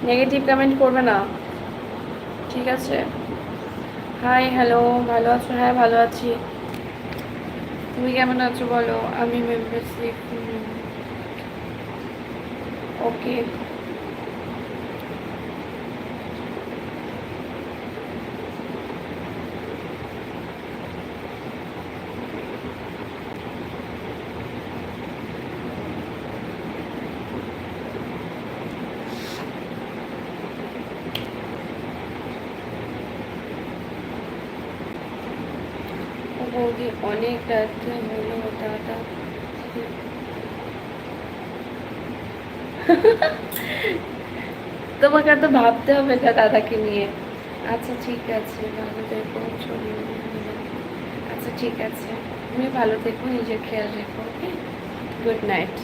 Negative comment করবে না, ঠিক আছে? হাই, হ্যালো, ভালো আছো? হ্যাঁ, ভালো আছি। তুমি কেমন আছো বলো? আমি মেম্বারশিপ, ওকে। ও বৌদি, অনেক রাত্রে হলো দাদা। তোমাকে তো ভাবতে হবে না দাদাকে নিয়ে। আচ্ছা ঠিক আছে, ভালো থেকো, ছবি। আচ্ছা ঠিক আছে, তুমি ভালো থেকো, নিজের খেয়াল রেখো, okay? Good night.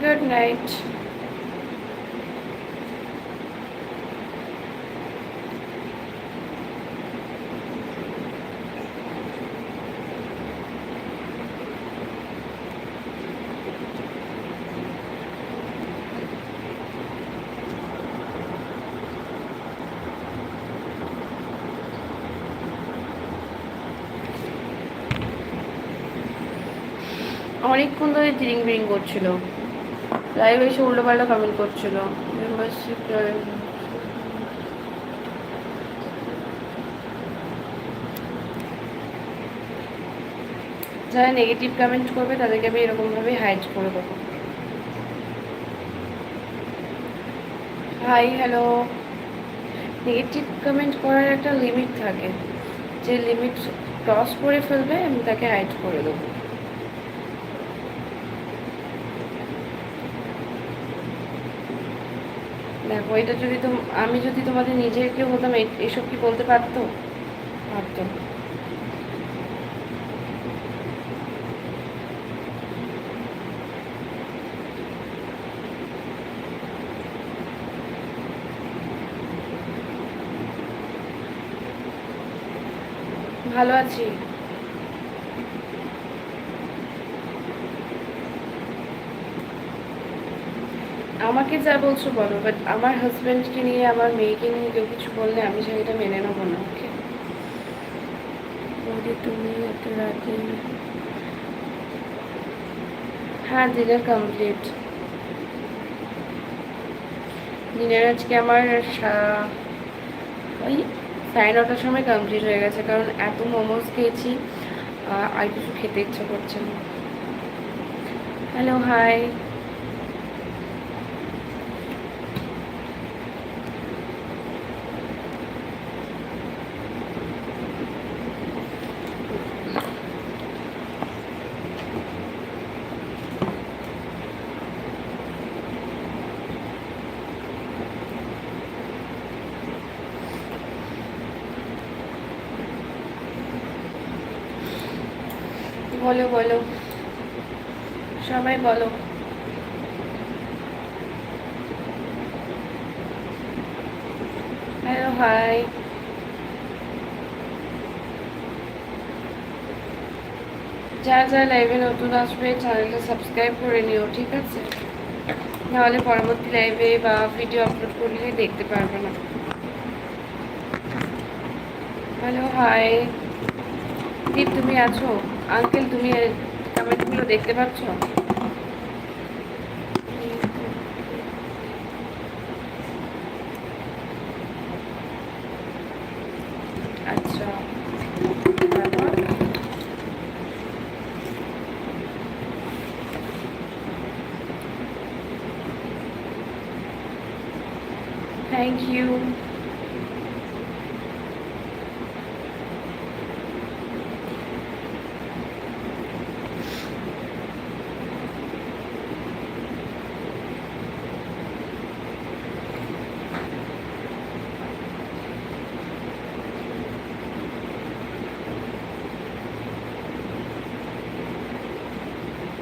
Good night. অনেকক্ষণ ধরে তিরিং বিরিং করছিল, লাইভে এসে উল্টোপাল্টা কমেন্ট করছিল। মেম্বারশিপ, যারা নেগেটিভ কমেন্ট করবে তাদেরকে আমি এরকমভাবে হাইড করে দেবো। High, hello. নেগেটিভ কমেন্ট করার একটা লিমিট থাকে, যে লিমিট ক্রস করে ফেলবে আমি তাকে হাইড করে দেবো। দেখো, এটা যদি আমি যদি তোমাদের নিজের কেউ হতাম, এসব কি বলতে পারতো? পারতো না। ভালো আছি। আমাকে যা বলছো বলো, বাট আমার হাজব্যান্ডকে নিয়ে, আমার মেয়েকে নিয়ে কেউ কিছু বললে আমি সেটা মেনে নেবো না, ওকে? বৌদি, তুমি এত রাতে? হ্যাঁ, ডিনার কমপ্লিট। ডিনার আজকে আমার ওই 9:30টার সময় কমপ্লিট হয়ে গেছে, কারণ এত মোমোস খেয়েছি, আর কিছু খেতে ইচ্ছা করছে না। Hello, hi. বলো বলো, সবাই বলো। Hello, hi. যারা যারা লাইভে নতুন আসবে চ্যানেলটা সাবস্ক্রাইব করে নিও, ঠিক আছে? নাহলে পরবর্তী লাইভে বা ভিডিও আপলোড করলে দেখতে পারবে না। Hello, high. দীপ, তুমি আছো? আঙ্কেল, তুমি কমেন্টগুলো দেখতে পাচ্ছ? আচ্ছা, থ্যাংক ইউ।